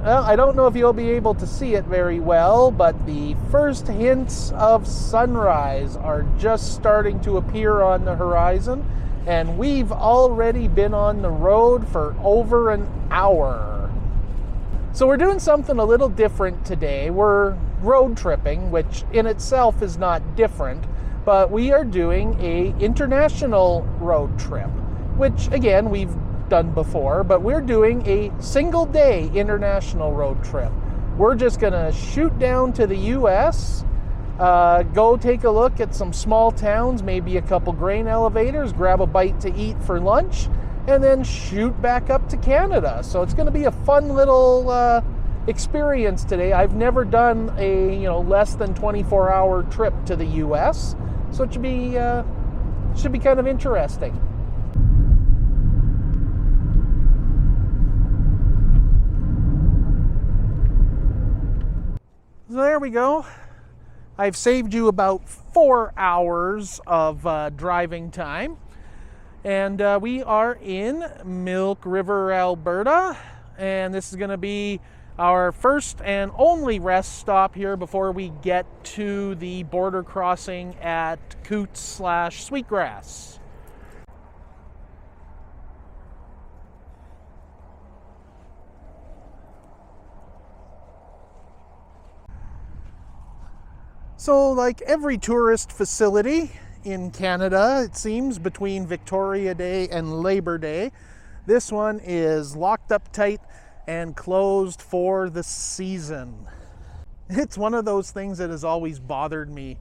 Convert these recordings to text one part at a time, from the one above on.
Well, I don't know if you'll be able to see it very well, but the first hints of sunrise are just starting to appear on the horizon, and we've already been on the road for over an hour. So we're doing something a little different today. We're road tripping, which in itself is not different, but we are doing a international road trip, which again, we've done before, but we're doing a single day international road trip. We're just gonna shoot down to the US, go take a look at some small towns, maybe a couple grain elevators, grab a bite to eat for lunch, and then shoot back up to Canada. So it's gonna be a fun little experience today. I've never done a less than 24-hour trip to the US, so it should be kind of interesting. So there we go. I've saved you about 4 hours of driving time. And we are in Milk River, Alberta. And this is going to be our first and only rest stop here before we get to the border crossing at Coutts/Sweetgrass. So like every tourist facility in Canada, it seems, between Victoria Day and Labor Day, this one is locked up tight and closed for the season. It's one of those things that has always bothered me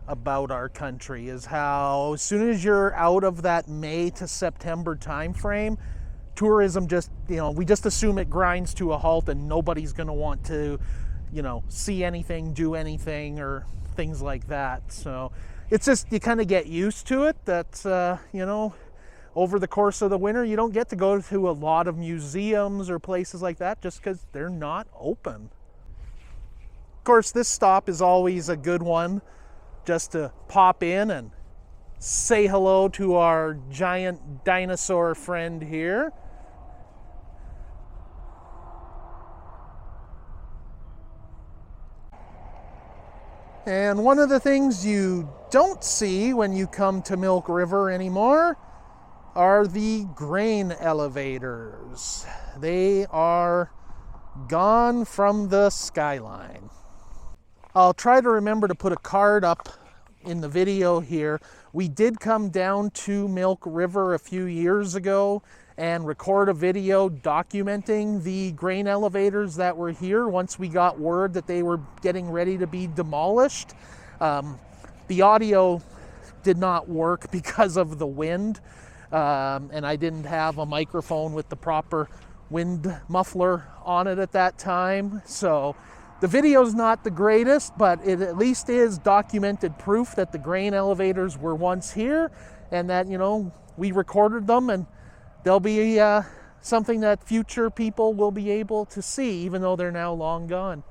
about our country, is how as soon as you're out of that May to September time frame, tourism just, we just assume it grinds to a halt and nobody's going to want to, see anything, do anything, or things like that. So it's just, you kind of get used to it that, over the course of the winter, you don't get to go to a lot of museums or places like that just because they're not open. Of course, this stop is always a good one just to pop in and say hello to our giant dinosaur friend here. And one of the things you don't see when you come to Milk River anymore are the grain elevators. They are gone from the skyline. I'll try to remember to put a card up in the video here. We did come down to Milk River a few years ago and record a video documenting the grain elevators that were here once we got word that they were getting ready to be demolished. The audio did not work because of the wind, and I didn't have a microphone with the proper wind muffler on it at that time. So the video's not the greatest, but it at least is documented proof that the grain elevators were once here and that, we recorded them, and they'll be something that future people will be able to see, even though they're now long gone.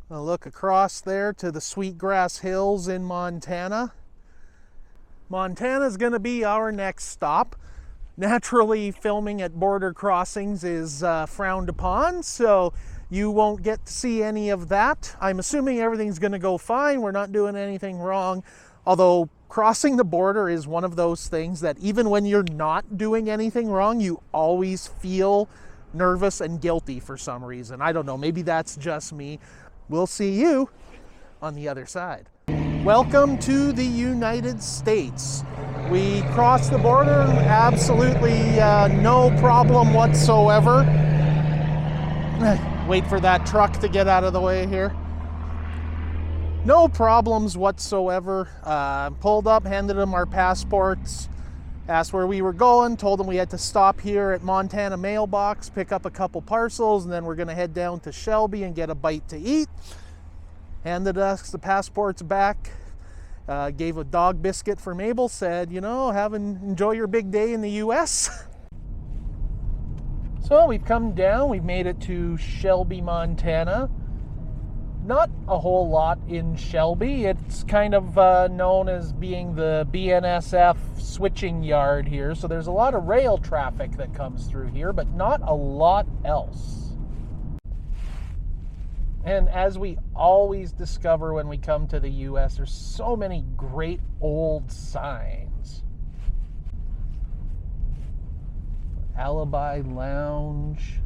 I'll look across there to the Sweetgrass Hills in Montana. Montana's going to be our next stop. Naturally, filming at border crossings is frowned upon, so you won't get to see any of that. I'm assuming everything's going to go fine. We're not doing anything wrong, although crossing the border is one of those things that even when you're not doing anything wrong, you always feel nervous and guilty for some reason. I don't know, maybe that's just me. We'll see you on the other side. Welcome to the United States. We crossed the border, absolutely no problem whatsoever. Wait for that truck to get out of the way here. No problems whatsoever. Pulled up, handed them our passports, asked where we were going, told them we had to stop here at Montana mailbox, pick up a couple parcels, and then we're gonna head down to Shelby and get a bite to eat. Handed us the passports back, gave a dog biscuit for Mabel, said, enjoy your big day in the US. So we've come down, we've made it to Shelby, Montana. Not a whole lot in Shelby. It's kind of known as being the BNSF switching yard here, so there's a lot of rail traffic that comes through here, but not a lot else. And as we always discover when we come to the US, there's so many great old signs. Alibi Lounge,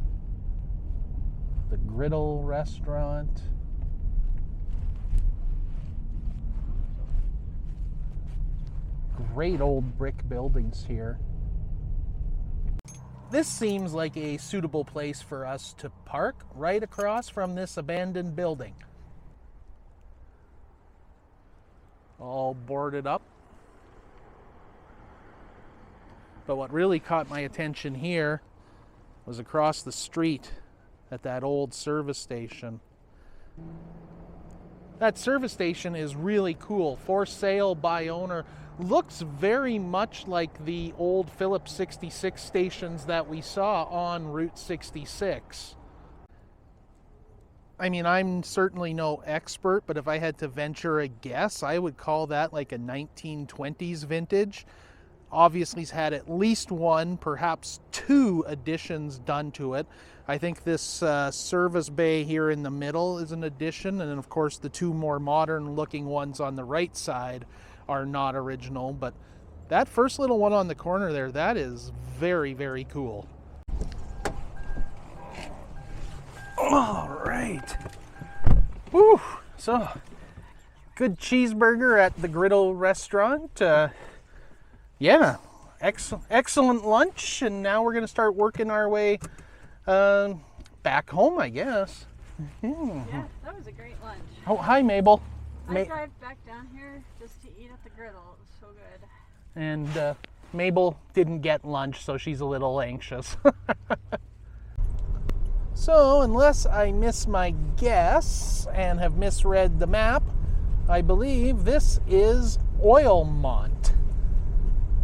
the Griddle Restaurant. Great old brick buildings here. This seems like a suitable place for us to park right across from this abandoned building. All boarded up. But what really caught my attention here was across the street at that old service station. That service station is really cool. For sale by owner. Looks very much like the old Phillips 66 stations that we saw on Route 66. I mean, I'm certainly no expert, but if I had to venture a guess, I would call that like a 1920s vintage. Obviously, it's had at least one, perhaps two additions done to it. I think this service bay here in the middle is an addition, and then of course the two more modern looking ones on the right side are not original, but that first little one on the corner there, that is very, very cool. All right. Woo! So, good cheeseburger at the Griddle Restaurant. Yeah, excellent lunch, and now we're gonna start working our way back home, I guess. Yeah, that was a great lunch. Oh, hi, Mabel. I drive back down here just to eat at the Griddle. It was so good. And Mabel didn't get lunch, so she's a little anxious. So, unless I miss my guess and have misread the map, I believe this is Oilmont.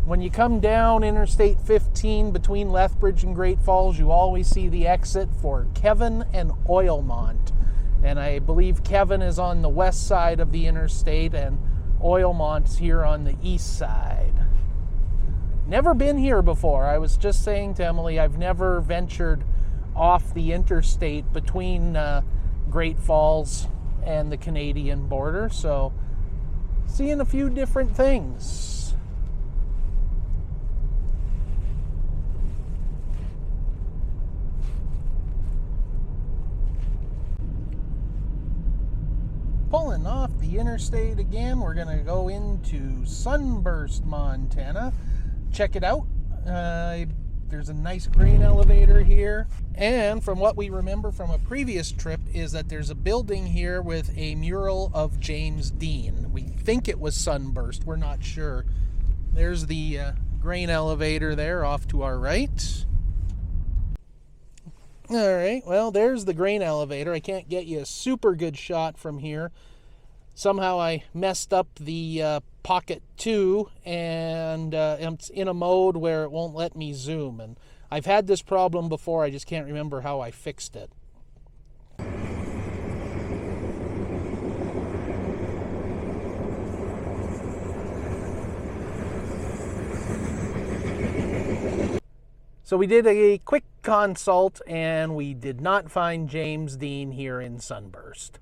When you come down Interstate 15 between Lethbridge and Great Falls, you always see the exit for Kevin and Oilmont. And I believe Kevin is on the west side of the interstate and Oilmont's here on the east side. Never been here before. I was just saying to Emily, I've never ventured off the interstate between Great Falls and the Canadian border, so seeing a few different things. Pulling off the interstate again, we're going to go into Sunburst, Montana. Check it out. There's a nice grain elevator here. And from what we remember from a previous trip is that there's a building here with a mural of James Dean. We think it was Sunburst. We're not sure. There's the grain elevator there off to our right. All right, well, there's the grain elevator. I can't get you a super good shot from here. Somehow I messed up the Pocket 2, and it's in a mode where it won't let me zoom. And I've had this problem before, I just can't remember how I fixed it. So we did a quick consult, and we did not find James Dean here in Sunburst.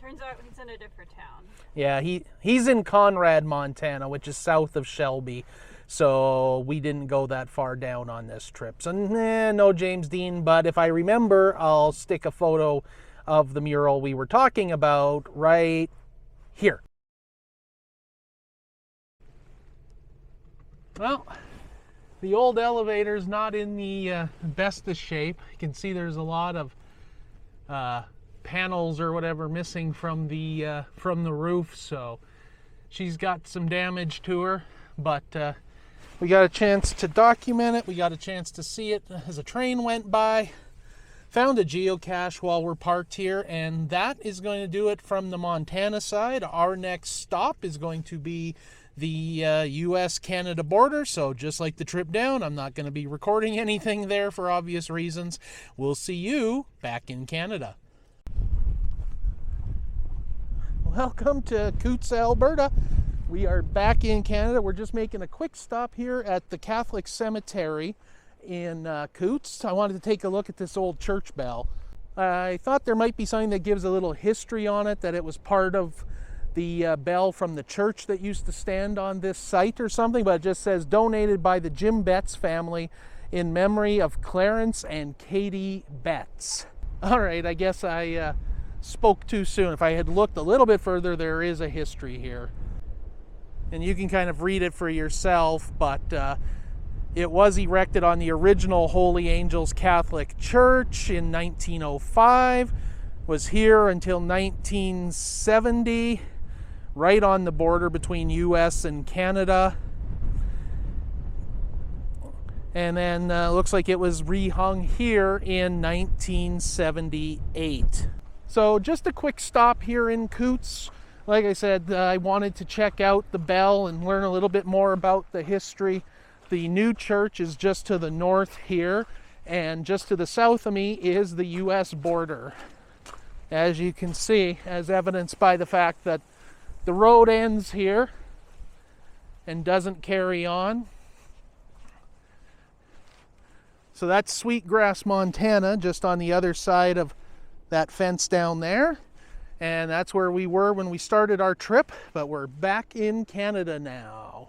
Turns out he's in a different town. Yeah, he's in Conrad, Montana, which is south of Shelby. So we didn't go that far down on this trip. So no James Dean, but if I remember, I'll stick a photo of the mural we were talking about right here. Well, the old elevator's not in the best of shape. You can see there's a lot of panels or whatever missing from the roof, so she's got some damage to her, but we got a chance to document it. We got a chance to see it as a train went by. Found a geocache while we're parked here, and that is going to do it from the Montana side. Our next stop is going to be the US-Canada border, so just like the trip down, I'm not going to be recording anything there for obvious reasons. We'll see you back in Canada. Welcome to Coutts, Alberta. We are back in Canada. We're just making a quick stop here at the Catholic Cemetery in Coutts. I wanted to take a look at this old church bell. I thought there might be something that gives a little history on it, that it was part of the bell from the church that used to stand on this site or something, but it just says donated by the Jim Betts family in memory of Clarence and Katie Betts. All right, I guess I spoke too soon. If I had looked a little bit further, there is a history here. And you can kind of read it for yourself, but it was erected on the original Holy Angels Catholic Church in 1905, was here until 1970, right on the border between US and Canada. And then looks like it was rehung here in 1978. So just a quick stop here in Coutts. Like I said, I wanted to check out the bell and learn a little bit more about the history. The new church is just to the north here, and just to the south of me is the US border. As you can see, as evidenced by the fact that the road ends here and doesn't carry on. So that's Sweetgrass, Montana, just on the other side of that fence down there. And that's where we were when we started our trip, but we're back in Canada now.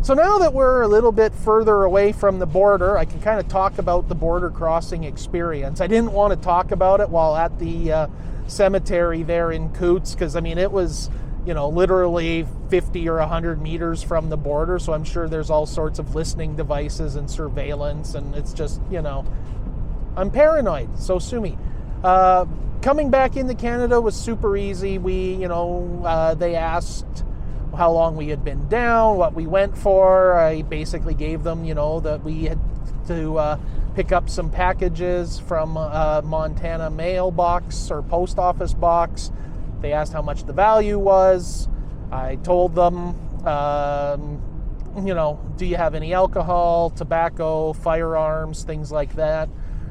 So now that we're a little bit further away from the border, I can kind of talk about the border crossing experience. I didn't want to talk about it while at the cemetery there in Coutts, because I mean, it was, you know, literally 50 or 100 meters from the border, so I'm sure there's all sorts of listening devices and surveillance, and it's just, you know, I'm paranoid, so sue me. Coming back into Canada was super easy. We, you know, they asked how long we had been down, what we went for. I basically gave them, you know, that we had to pick up some packages from Montana mailbox or post office box. They asked how much the value was. I told them, you know, do you have any alcohol, tobacco, firearms, things like that.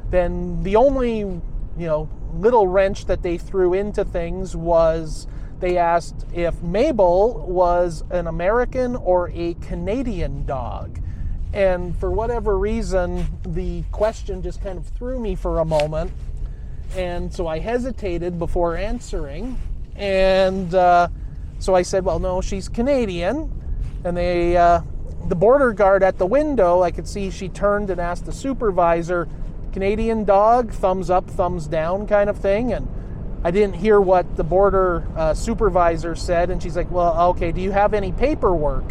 Then the only, you know, little wrench that they threw into things was they asked if Mabel was an American or a Canadian dog. And for whatever reason, the question just kind of threw me for a moment. And so I hesitated before answering. And so I said, well, no, she's Canadian. And they, the border guard at the window, I could see she turned and asked the supervisor, Canadian dog, thumbs up, thumbs down kind of thing. And I didn't hear what the border supervisor said. And she's like, well, okay, do you have any paperwork,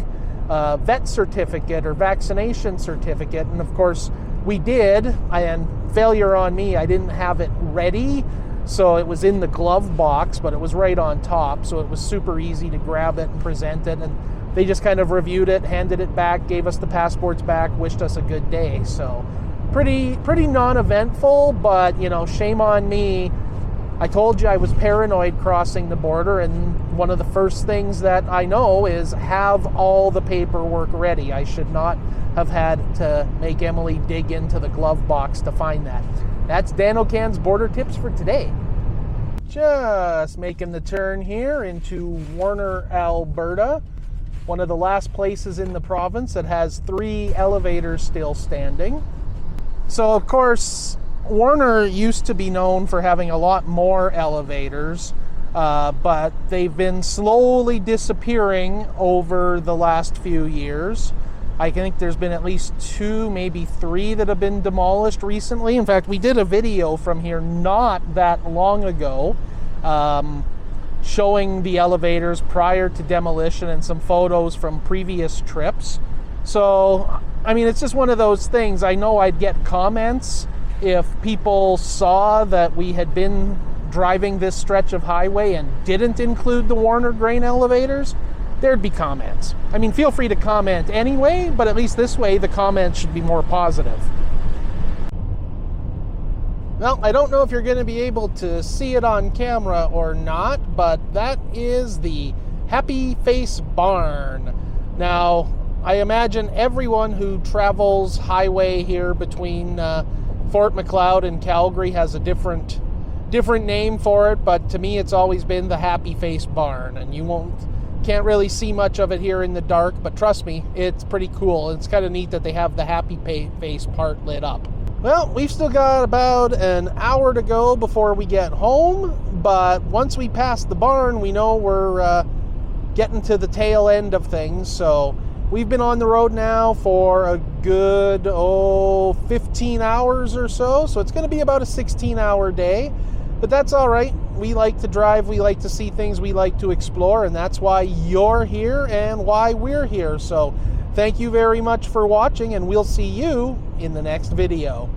vet certificate or vaccination certificate? And of course we did, and failure on me, I didn't have it ready. So it was in the glove box, but it was right on top. So it was super easy to grab it and present it. And they just kind of reviewed it, handed it back, gave us the passports back, wished us a good day. So pretty non-eventful, but you know, shame on me. I told you I was paranoid crossing the border, and one of the first things that I know is have all the paperwork ready. I should not have had to make Emily dig into the glove box to find that. That's DanoCan's border tips for today. Just making the turn here into Warner, Alberta, one of the last places in the province that has 3 elevators still standing. So of course, Warner used to be known for having a lot more elevators, but they've been slowly disappearing over the last few years. I think there's been at least 2, maybe 3 that have been demolished recently. In fact, we did a video from here not that long ago showing the elevators prior to demolition and some photos from previous trips. So, I mean, it's just one of those things. I know I'd get comments if people saw that we had been driving this stretch of highway and didn't include the Warner grain elevators. There'd be comments. I mean, feel free to comment anyway, but at least this way the comments should be more positive. Well, I don't know if you're going to be able to see it on camera or not, but that is the Happy Face Barn. Now, I imagine everyone who travels highway here between Fort McLeod and Calgary has a different name for it, but to me it's always been the Happy Face Barn, and you can't really see much of it here in the dark, but trust me, it's pretty cool. It's kind of neat that they have the happy face part lit up. Well, we've still got about an hour to go before we get home, but once we pass the barn, we know we're getting to the tail end of things. So we've been on the road now for a good 15 hours or so. So it's going to be about a 16-hour day, but that's all right. We like to drive, we like to see things, we like to explore, and that's why you're here and why we're here. So thank you very much for watching, and we'll see you in the next video.